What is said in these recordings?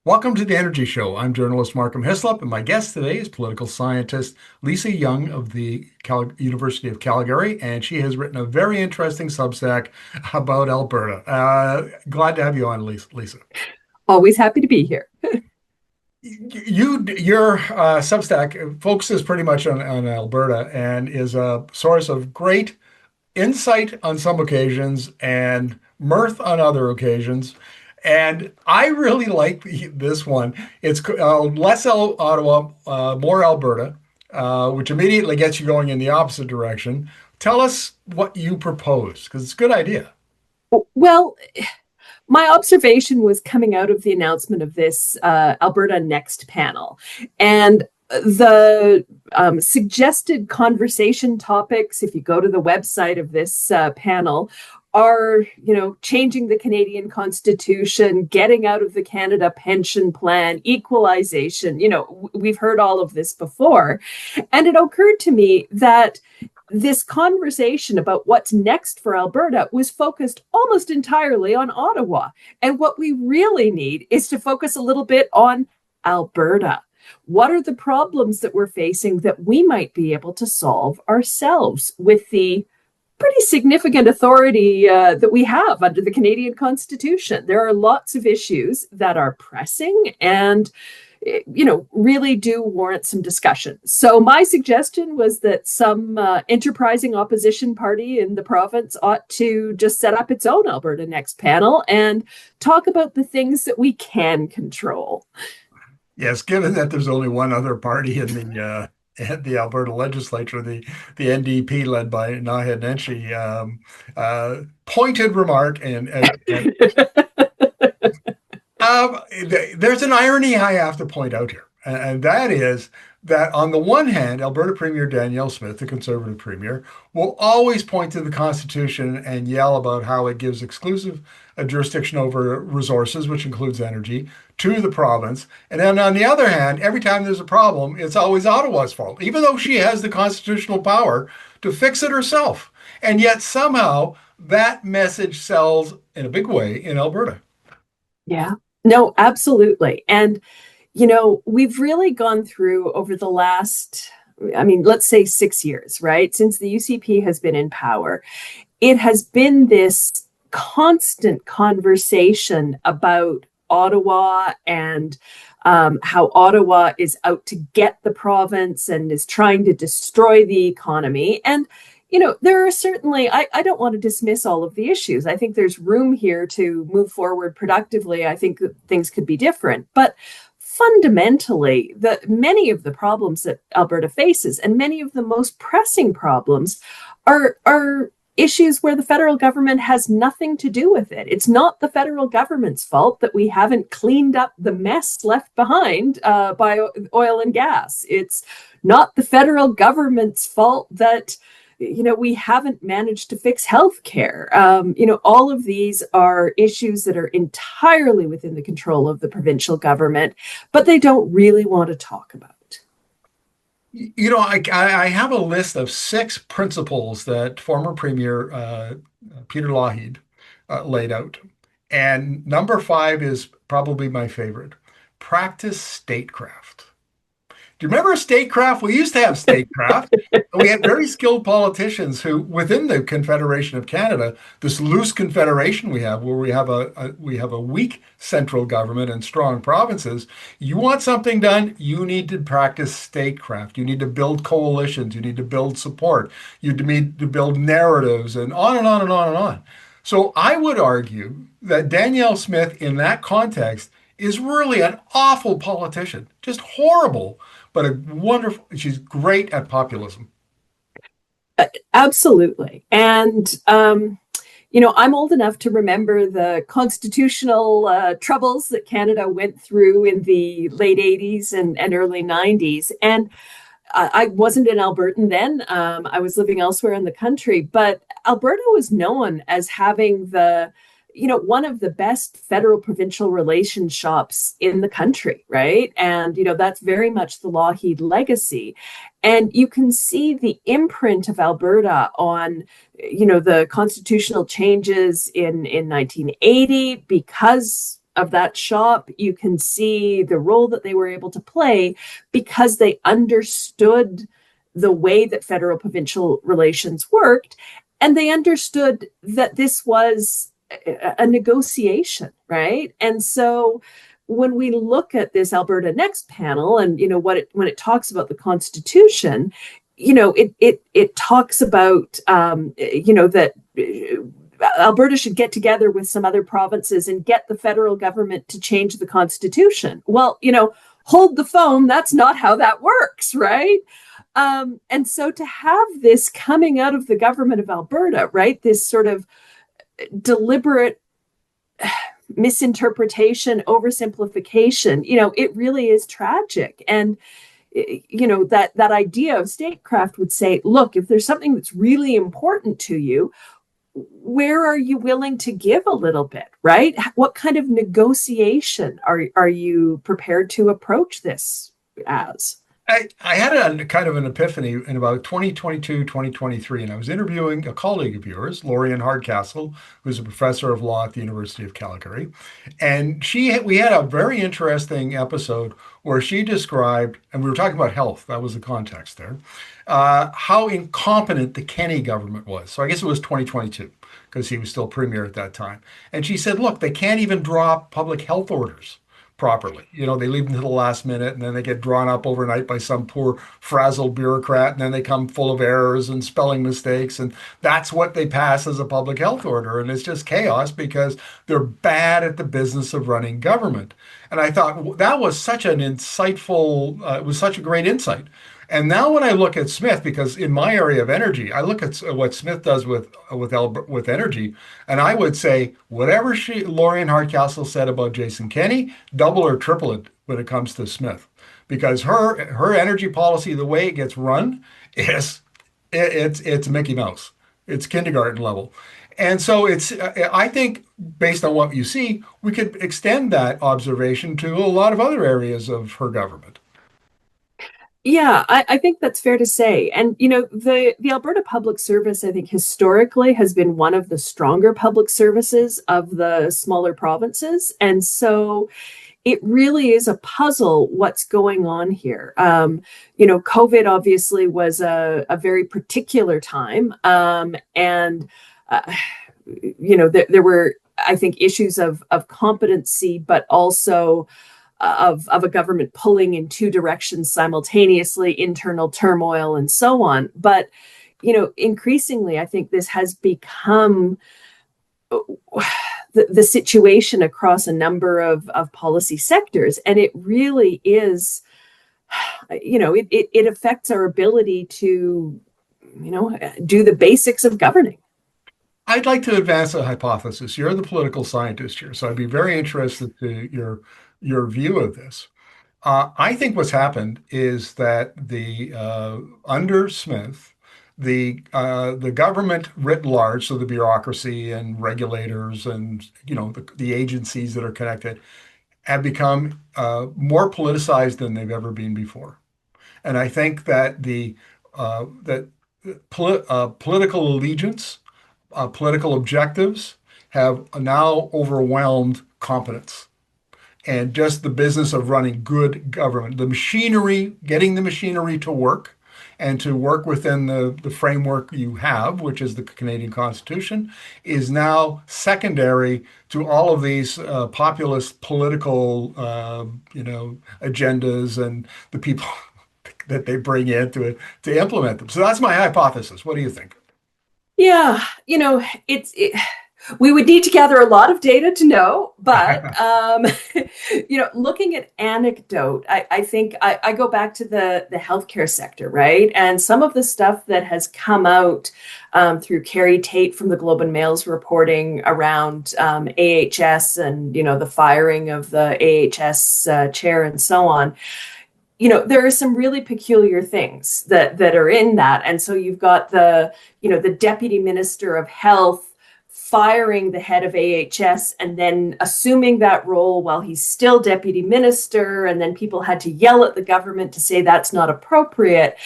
Welcome to the Energy Show. I'm journalist Markham Hislop, and my guest today is political scientist Lisa Young of the University of Calgary, and she has written a very interesting Substack about Alberta. Glad to have you on, Lisa. Always happy to be here. Your Substack focuses pretty much on Alberta and is a source of great insight on some occasions and mirth on other occasions. And I really like this one. It's less Ottawa, more Alberta, which immediately gets you going in the opposite direction. Tell us what you propose, because it's a good idea. Well, my observation was coming out of the announcement of this Alberta Next panel. And the suggested conversation topics, if you go to the website of this panel, are, changing the Canadian Constitution, getting out of the Canada pension plan, equalization. We've heard all of this before. And it occurred to me that this conversation about what's next for Alberta was focused almost entirely on Ottawa. And what we really need is to focus a little bit on Alberta. What are the problems that we're facing that we might be able to solve ourselves with the pretty significant authority that we have under the Canadian Constitution? There are lots of issues that are pressing and really do warrant some discussion. So my suggestion was that some enterprising opposition party in the province ought to just set up its own Alberta Next panel and talk about the things that we can control. Yes, given that there's only one other party in the Alberta legislature, the NDP led by Nenshi, pointed remark and there's an irony I have to point out here, and that is that on the one hand, Alberta Premier Danielle Smith, the Conservative Premier, will always point to the Constitution and yell about how it gives exclusive jurisdiction over resources, which includes energy, to the province. And then on the other hand, every time there's a problem, it's always Ottawa's fault, even though she has the constitutional power to fix it herself. And yet somehow that message sells in a big way in Alberta. Yeah, no, absolutely. And we've really gone through over the last, let's say 6 years, right? Since the UCP has been in power, it has been this constant conversation about Ottawa and how Ottawa is out to get the province and is trying to destroy the economy. And there are certainly, I don't want to dismiss all of the issues. I think there's room here to move forward productively. I think that things could be different. But fundamentally, many of the problems that Alberta faces and many of the most pressing problems are issues where the federal government has nothing to do with it. It's not the federal government's fault that we haven't cleaned up the mess left behind by oil and gas. It's not the federal government's fault that we haven't managed to fix healthcare. All of these are issues that are entirely within the control of the provincial government, but they don't really want to talk about. I have a list of 6 principles that former Premier Peter Lougheed laid out. And number 5 is probably my favorite. Practice statecraft. Do you remember statecraft? We used to have statecraft. We had very skilled politicians who, within the Confederation of Canada, this loose confederation we have, where we have a weak central government and strong provinces. You want something done, you need to practice statecraft. You need to build coalitions. You need to build support. You need to build narratives, and on and on and on and on. So I would argue that Danielle Smith, in that context, is really an awful politician, just horrible, but she's great at populism. Absolutely. And, I'm old enough to remember the constitutional troubles that Canada went through in the late 80s and early 90s. And I wasn't an Albertan then. I was living elsewhere in the country, but Alberta was known as having one of the best federal provincial relations shops in the country, right? And, that's very much the Lougheed legacy. And you can see the imprint of Alberta on, the constitutional changes in 1980 because that shop. You can see the role that they were able to play because they understood the way that federal provincial relations worked, and they understood that this was a negotiation, right? And so when we look at this Alberta Next panel, and when it talks about the Constitution, it talks about that Alberta should get together with some other provinces and get the federal government to change the Constitution. Well, hold the phone. That's not how that works, right? And so to have this coming out of the government of Alberta, right, this sort of deliberate misinterpretation, oversimplification, it really is tragic. And that idea of statecraft would say, look, if there's something that's really important to you, where are you willing to give a little bit, right? What kind of negotiation are you prepared to approach this as? I had a kind of an epiphany in about 2022, 2023, and I was interviewing a colleague of yours, Lorian Hardcastle, who's a professor of law at the University of Calgary. And we had a very interesting episode where she described, and we were talking about health, that was the context there, how incompetent the Kenney government was. So I guess it was 2022, because he was still premier at that time. And she said, look, they can't even draw public health orders properly. They leave them to the last minute, and then they get drawn up overnight by some poor frazzled bureaucrat, and then they come full of errors and spelling mistakes, and that's what they pass as a public health order. And it's just chaos because they're bad at the business of running government. And I thought that was such an insightful, it was such a great insight. And now when I look at Smith, because in my area of energy, I look at what Smith does with Energi, and I would say whatever Lorian Hardcastle said about Jason Kenney, double or triple it when it comes to Smith, because her energy policy, the way it gets run, it's Mickey Mouse, it's kindergarten level. And so I think based on what you see, we could extend that observation to a lot of other areas of her government. Yeah, I think that's fair to say. And, the Alberta Public Service, I think, historically has been one of the stronger public services of the smaller provinces. And so it really is a puzzle what's going on here. COVID obviously was a very particular time. And there were, I think, issues of competency, but also of a government pulling in two directions simultaneously, internal turmoil and so on. But, increasingly, I think this has become the situation across a number of policy sectors. And it really is, it affects our ability to, do the basics of governing. I'd like to advance a hypothesis. You're the political scientist here, so I'd be very interested to your view of this. I think what's happened is that under Smith, the government writ large, so the bureaucracy and regulators and the agencies that are connected, have become more politicized than they've ever been before. And I think that political allegiance, political objectives have now overwhelmed competence. And just the business of running good government, the machinery, getting the machinery to work and to work within the framework you have, which is the Canadian Constitution, is now secondary to all of these populist political, agendas and the people that they bring in to implement them. So that's my hypothesis. What do you think? Yeah, we would need to gather a lot of data to know, but looking at anecdote, I think I go back to the healthcare sector, right? And some of the stuff that has come out through Carrie Tate from the Globe and Mail's reporting around AHS and the firing of the AHS chair and so on. There are some really peculiar things that are in that, and so you've got the Deputy Minister of Health firing the head of AHS and then assuming that role while he's still deputy minister. And then people had to yell at the government to say that's not appropriate.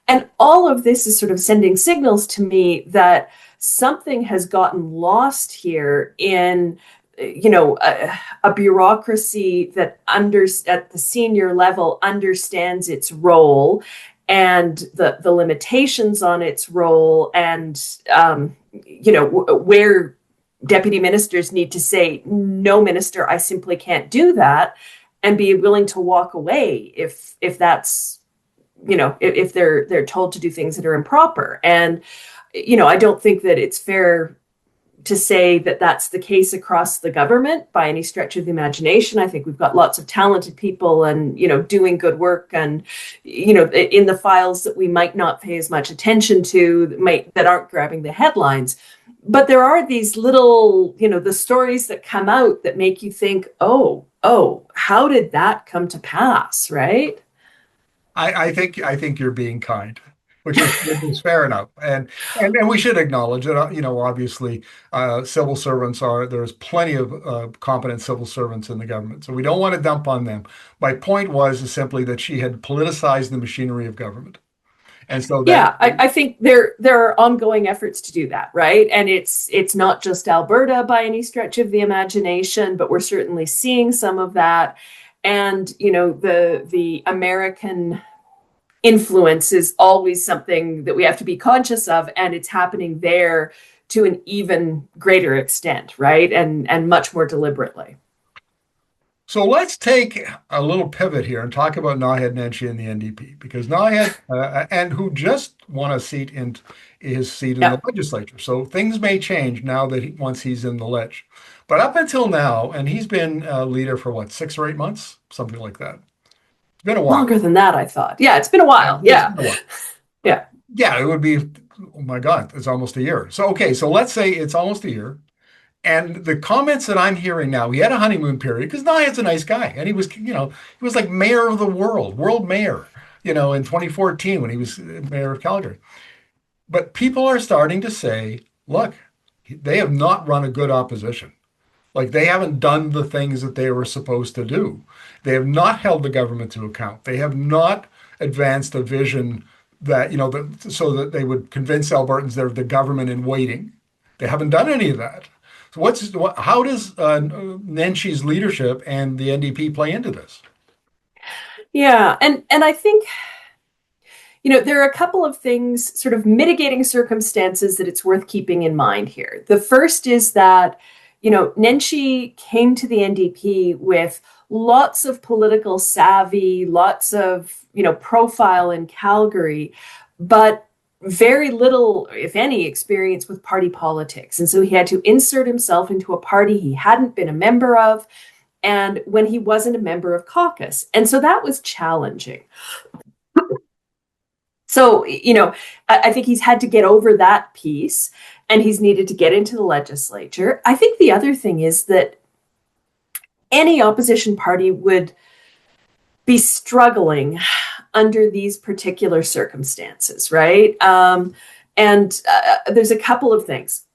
And all of this is sort of sending signals to me that something has gotten lost here in a bureaucracy that at the senior level understands its role and the limitations on its role, and where deputy ministers need to say, no, minister, I simply can't do that, and be willing to walk away if that's, if they're told to do things that are improper. And I don't think that it's fair to say that that's the case across the government by any stretch of the imagination. I think we've got lots of talented people and, doing good work, and, in the files that we might not pay as much attention to, that aren't grabbing the headlines. But there are these little, the stories that come out that make you think, oh, how did that come to pass, right? I think you're being kind, which is fair enough, and we should acknowledge that. Obviously, civil servants there's plenty of competent civil servants in the government, so we don't want to dump on them. My point is simply that she had politicized the machinery of government, and so that. Yeah, I think there are ongoing efforts to do that, right? And it's not just Alberta by any stretch of the imagination, but we're certainly seeing some of that. And the American influence is always something that we have to be conscious of, and it's happening there to an even greater extent, right? And much more deliberately. So let's take a little pivot here and talk about Naheed Nenshi and the NDP, because Naheed, and who just won a seat in his seat in the legislature. So things may change now that once he's in the ledge. But up until now, and he's been a leader for what, 6 or 8 months, something like that. It's been a while. Longer than that, I thought. Yeah, it's been a while. Yeah. Been a while. Yeah. Yeah, it would be, oh my God, it's almost a year. So, okay, so let's say it's almost a year. And the comments that I'm hearing now, he had a honeymoon period because Naheed's a nice guy. And he was, he was like mayor of the world mayor, in 2014 when he was mayor of Calgary. But people are starting to say, look, they have not run a good opposition. Like, they haven't done the things that they were supposed to do. They have not held the government to account. They have not advanced a vision that, so that they would convince Albertans they're the government in waiting. They haven't done any of that. So how does Nenshi's leadership and the NDP play into this? Yeah, and I think, there are a couple of things, sort of mitigating circumstances that it's worth keeping in mind here. The first is that, Nenshi came to the NDP with lots of political savvy, lots of, profile in Calgary, but very little, if any, experience with party politics. And so he had to insert himself into a party he hadn't been a member of, and when he wasn't a member of caucus. And so that was challenging. So, I think he's had to get over that piece, and he's needed to get into the legislature. I think the other thing is that any opposition party would be struggling under these particular circumstances, right? And there's a couple of things.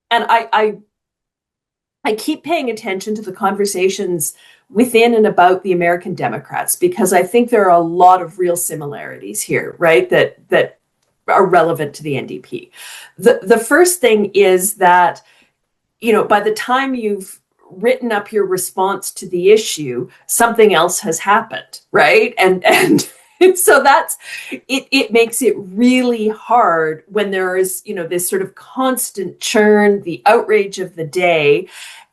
And I keep paying attention to the conversations within and about the American Democrats, because I think there are a lot of real similarities here, right? That are relevant to the NDP. The first thing is that, by the time you've written up your response to the issue, something else has happened, right? And so it makes it really hard when there is, this sort of constant churn, the outrage of the day,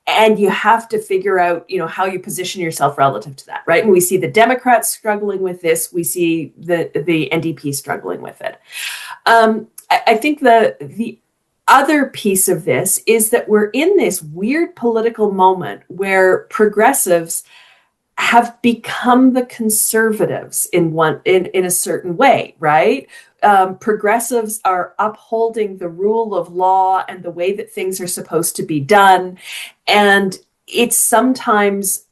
and you have to figure out, how you position yourself relative to that, right? And we see the Democrats struggling with this. We see the NDP struggling with it. I think the other piece of this is that we're in this weird political moment where progressives have become the conservatives in a certain way, right? Progressives are upholding the rule of law and the way that things are supposed to be done, and it's sometimes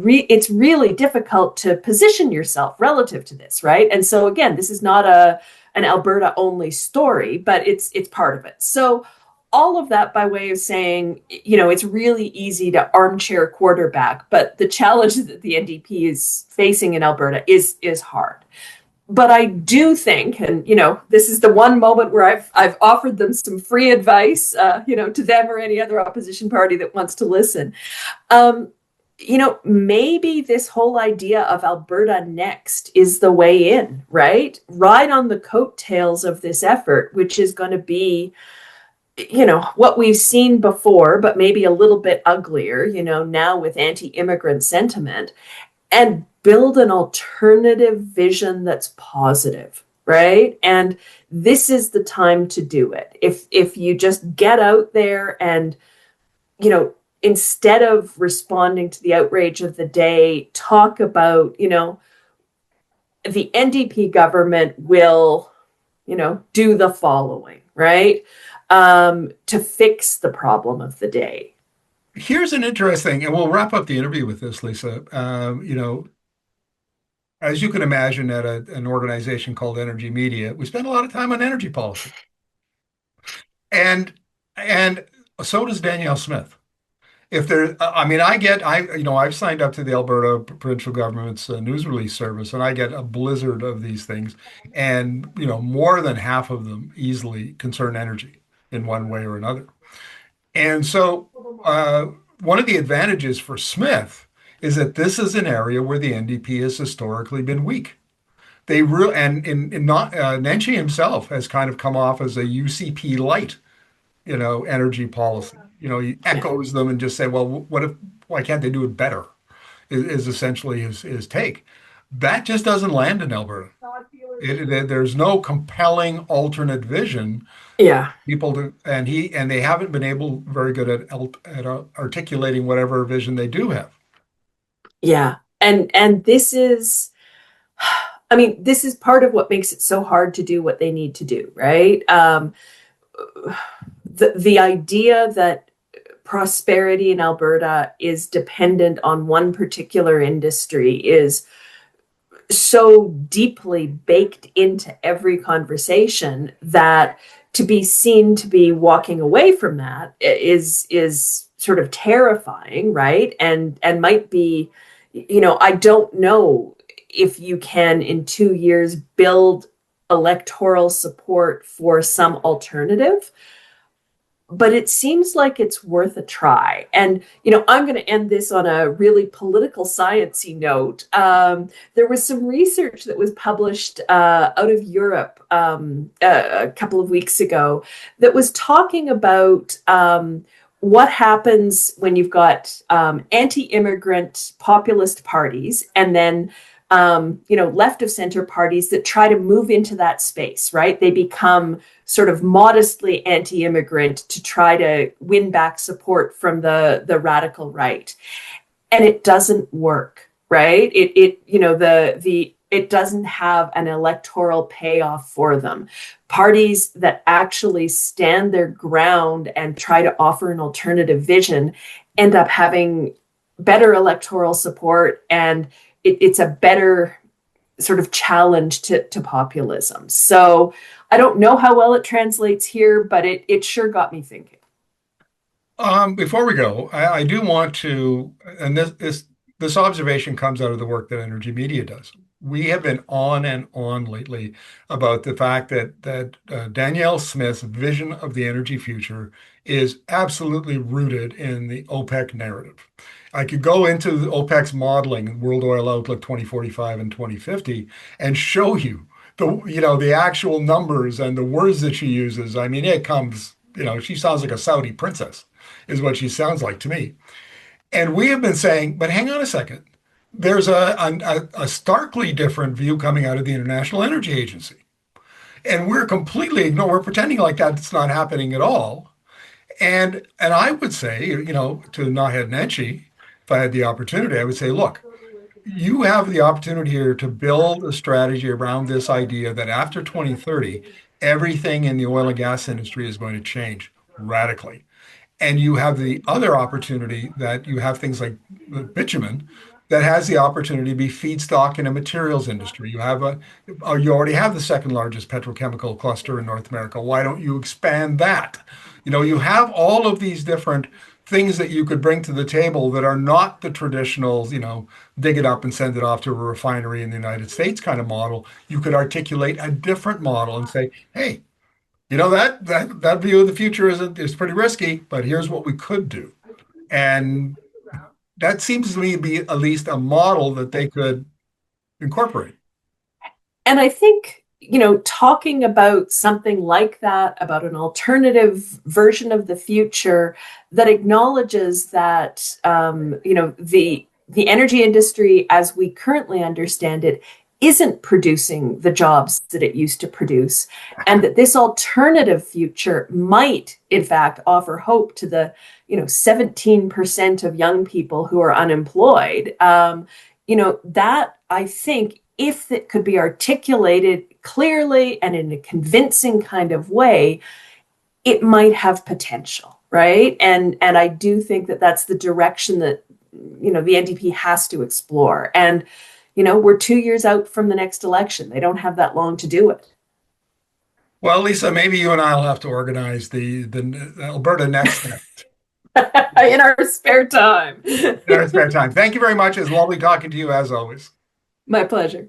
it's really difficult to position yourself relative to this, right? And so again, this is not an Alberta only story, but it's part of it. So all of that by way of saying, it's really easy to armchair quarterback, but the challenge that the NDP is facing in Alberta is hard. but I do think, and this is the one moment where I've offered them some free advice, to them or any other opposition party that wants to listen. Um, maybe this whole idea of Alberta Next is the way in, right? Ride on the coattails of this effort, which is going to be, what we've seen before, but maybe a little bit uglier, now with anti-immigrant sentiment, and build an alternative vision that's positive, right? And this is the time to do it. If you just get out there and, instead of responding to the outrage of the day, talk about, the NDP government will, do the following, right? To fix the problem of the day. Here's an interesting, and we'll wrap up the interview with this, Lisa. As you can imagine, at an organization called Energy Media, we spend a lot of time on energy policy, and and so does Danielle Smith. If there, I mean, I've signed up to the Alberta provincial government's news release service, and I get a blizzard of these things, and more than half of them easily concern energy in one way or another. And so, one of the advantages for Smith is that this is an area where the NDP has historically been weak. They really, and in not Nenshi himself has kind of come off as a UCP light, energy policy. He Yeah. echoes them and just say, well, why can't they do it better? Is essentially his take. That just doesn't land in Alberta. There's no compelling alternate vision Yeah. people to, and they haven't been able very good at articulating whatever vision they do have. Yeah. And this is, I mean, this is part of what makes it so hard to do what they need to do, right? The idea that prosperity in Alberta is dependent on one particular industry is so deeply baked into every conversation that to be seen to be walking away from that is sort of terrifying, right? And might be, I don't know if you can in 2 years build electoral support for some alternative, but it seems like it's worth a try. And, I'm going to end this on a really political sciencey note. There was some research that was published out of Europe a couple of weeks ago that was talking about what happens when you've got anti-immigrant populist parties and then left of center parties that try to move into that space, right? They become sort of modestly anti-immigrant to try to win back support from the radical right. And it doesn't work, right? It doesn't have an electoral payoff for them. Parties that actually stand their ground and try to offer an alternative vision end up having better electoral support, and it's a better sort of challenge to populism. So I don't know how well it translates here, but it sure got me thinking. Before we go, I do want to, and this observation comes out of the work that Energy Media does. We have been on and on lately about the fact that Danielle Smith's vision of the energy future is absolutely rooted in the OPEC narrative. I could go into the OPEC's modeling, World Oil Outlook 2045 and 2050, and show you the actual numbers and the words that she uses. I mean, it comes, she sounds like a Saudi princess, is what she sounds like to me. And we have been saying, but hang on a second. There's a starkly different view coming out of the International Energy Agency. And we're completely ignoring, we're pretending like that's not happening at all. And I would say, to Naheed Nenshi, if I had the opportunity, I would say, look, you have the opportunity here to build a strategy around this idea that after 2030, everything in the oil and gas industry is going to change radically. And you have the other opportunity that you have things like bitumen that has the opportunity to be feedstock in a materials industry. You already have the second largest petrochemical cluster in North America. Why don't you expand that? You have all of these different things that you could bring to the table that are not the traditional, dig it up and send it off to a refinery in the United States kind of model. You could articulate a different model and say, hey, that view of the future is pretty risky, but here's what we could do. And that seems to me to be at least a model that they could incorporate. And I think, talking about something like that, about an alternative version of the future that acknowledges that, the energy industry as we currently understand it isn't producing the jobs that it used to produce, and that this alternative future might, in fact, offer hope to the 17% of young people who are unemployed. That I think, if it could be articulated clearly and in a convincing kind of way, it might have potential, right? And I do think that that's the direction that the NDP has to explore. And we're 2 years out from the next election. They don't have that long to do it. Well, Lisa, maybe you and I will have to organize the Alberta Next In our spare time. in our spare time. Thank you very much. It's lovely talking to you as always. My pleasure.